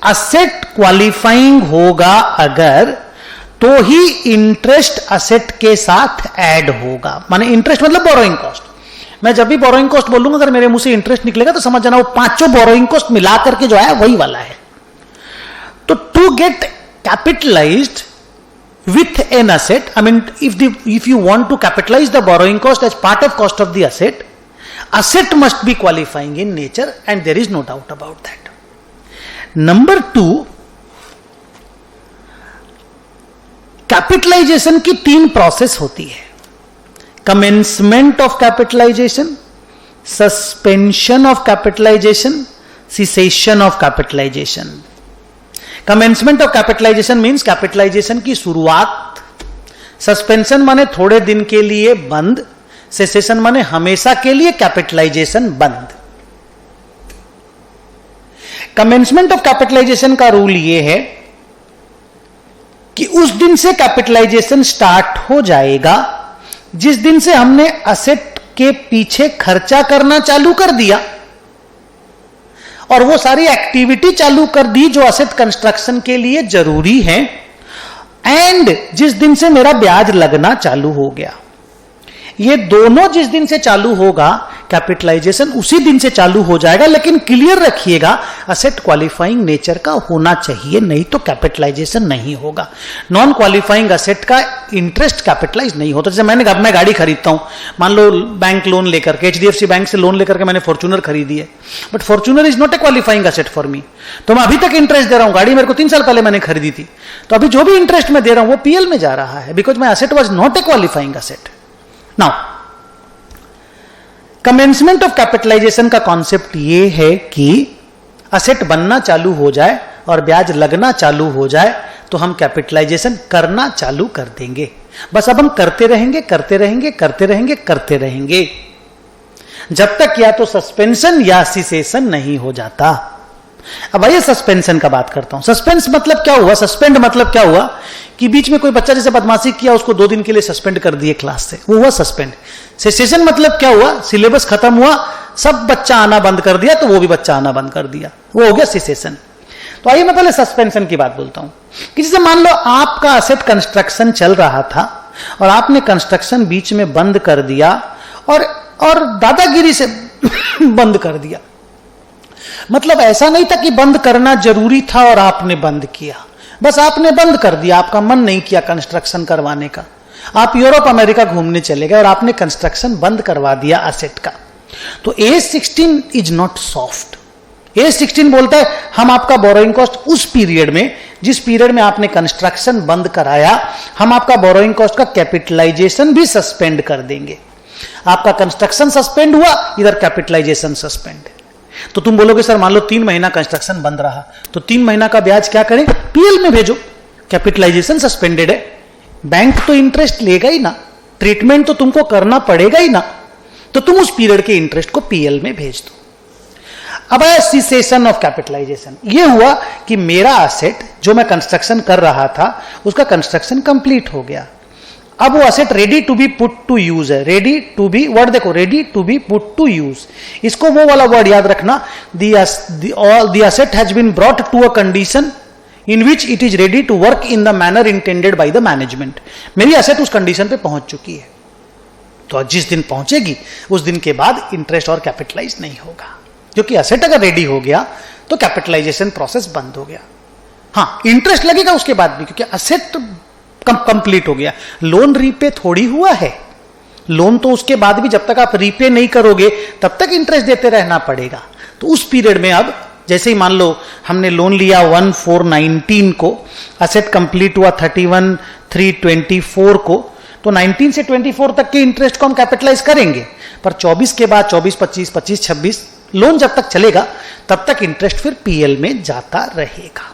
Asset qualifying होगा अगर, तो ही इंटरेस्ट असेट के साथ ऐड होगा। माने इंटरेस्ट मतलब बोरोइंग कॉस्ट। मैं जब भी बोरोइंग कॉस्ट बोलूंगा, अगर मेरे मुंह से इंटरेस्ट निकलेगा तो समझ जाना वो पांचों बोरोइंग कॉस्ट मिला करके जो है वही वाला है। तो to get capitalised with an asset, I mean, if you want to capitalize the borrowing cost as part of cost of the asset must be qualifying in nature, and there is no doubt about that. Number 2, capitalisation की 3 process होती है। Commencement of capitalisation, suspension of capitalisation, cessation of capitalisation. Commencement of capitalisation means capitalisation की शुरुआत, suspension माने थोड़े दिन के लिए बंद, सेसेशन माने हमेशा के लिए कैपिटलाइजेशन बंद। कमेंसमेंट ऑफ कैपिटलाइजेशन का रूल यह है कि उस दिन से कैपिटलाइजेशन स्टार्ट हो जाएगा जिस दिन से हमने असेट के पीछे खर्चा करना चालू कर दिया और वो सारी एक्टिविटी चालू कर दी जो असेट कंस्ट्रक्शन के लिए जरूरी है, एंड जिस दिन से मेरा ब्याज लगना चालू हो गया। ये दोनों जिस दिन से चालू होगा कैपिटलाइजेशन उसी दिन से चालू हो जाएगा, लेकिन क्लियर रखिएगा असेट क्वालिफाइंग नेचर का होना चाहिए, नहीं तो कैपिटलाइजेशन नहीं होगा। नॉन क्वालिफाइंग असेट का इंटरेस्ट कैपिटलाइज नहीं होता। जैसे मैं गाड़ी खरीदता हूं, मान लो बैंक लोन लेकर के, HDFC बैंक से लोन लेकर के मैंने फॉर्च्यूनर खरीदी है, but Fortuner is not a qualifying asset for me, तो मैं अभी तक इंटरेस्ट दे रहा हूं। गाड़ी मेरे को 3 साल पहले मैंने खरीदी थी, तो अभी जो भी इंटरेस्ट मैं दे रहा हूं वो PL में जा रहा है, because my asset was not a qualifying asset. Now commencement of capitalisation का कॉन्सेप्ट यह है कि असेट बनना चालू हो जाए और ब्याज लगना चालू हो जाए तो हम कैपिटलाइजेशन करना चालू कर देंगे। बस अब हम करते रहेंगे करते रहेंगे करते रहेंगे करते रहेंगे जब तक या तो सस्पेंशन या सिसेशन नहीं हो जाता। अब आइए सस्पेंशन का बात करता हूं। सस्पेंस मतलब क्या हुआ, सस्पेंड मतलब क्या हुआ कि बीच में कोई बच्चा जैसे बदमाशी किया उसको 2 दिन के लिए सस्पेंड कर दिए क्लास से, वो हुआ सस्पेंड। सेसेशन मतलब क्या हुआ, सिलेबस खत्म हुआ, सब बच्चा आना बंद कर दिया तो वो भी बच्चा आना बंद कर दिया, वो हो गया सिसेशन। तो आइए मैं पहले सस्पेंशन की बात बोलता हूं कि जैसे मान लो आपका असेट कंस्ट्रक्शन चल रहा था और आपने कंस्ट्रक्शन बीच में बंद कर दिया और दादागिरी से बंद कर दिया। मतलब ऐसा नहीं था कि बंद करना जरूरी था और आपने बंद किया, बस आपने बंद कर दिया, आपका मन नहीं किया कंस्ट्रक्शन करवाने का। आप यूरोप अमेरिका घूमने चले गए और आपने कंस्ट्रक्शन बंद करवा दिया असेट का। तो A16 is not soft. A16 बोलता है हम आपका बोरोइंग कॉस्ट उस पीरियड में, जिस पीरियड में आपने कंस्ट्रक्शन बंद कराया, हम आपका बोरोइंग कॉस्ट का कैपिटलाइजेशन भी सस्पेंड कर देंगे। आपका कंस्ट्रक्शन सस्पेंड हुआ, इधर कैपिटलाइजेशन सस्पेंड। तो तुम बोलोगे सर मान लो 3 महीना कंस्ट्रक्शन बंद रहा तो 3 महीना का ब्याज क्या करें, PL में भेजो, कैपिटलाइजेशन सस्पेंडेड है, बैंक तो इंटरेस्ट लेगा ही ना, ट्रीटमेंट तो तुमको करना पड़ेगा ही ना, तो तुम उस पीरियड के इंटरेस्ट को PL में भेज दो। अब आया सिसेशन ऑफ कैपिटलाइजेशन। यह हुआ कि मेरा असेट जो मैं कंस्ट्रक्शन कर रहा था उसका कंस्ट्रक्शन कंप्लीट हो गया, अब वो asset ready to be put to use है। रेडी टू बी वर्ड देखो, ready to be put to use, इसको वो वाला वर्ड याद रखना, the asset has been brought to a condition in which it is ready to work in the manner intended by the management. मेरी asset उस condition पे पहुंच चुकी है, तो जिस दिन पहुंचेगी उस दिन के बाद इंटरेस्ट और कैपिटलाइज नहीं होगा, क्योंकि असेट अगर रेडी हो गया तो कैपिटलाइजेशन प्रोसेस बंद हो गया। हाँ, इंटरेस्ट लगेगा उसके बाद भी, क्योंकि असेट कंप्लीट हो गया। लोन रीपे थोड़ी हुआ है, लोन तो उसके बाद भी जब तक आप रीपे नहीं करोगे तब तक इंटरेस्ट देते रहना पड़ेगा। तो उस पीरियड में अब जैसे ही मान लो हमने लोन लिया 1/4/19 को, असेट कंप्लीट हुआ 31/3/24 को, तो 19 से 24 तक के इंटरेस्ट को हम कैपिटलाइज करेंगे, पर 24 के बाद 24, 25, 25, 26 लोन जब तक चलेगा तब तक इंटरेस्ट फिर PL में जाता रहेगा।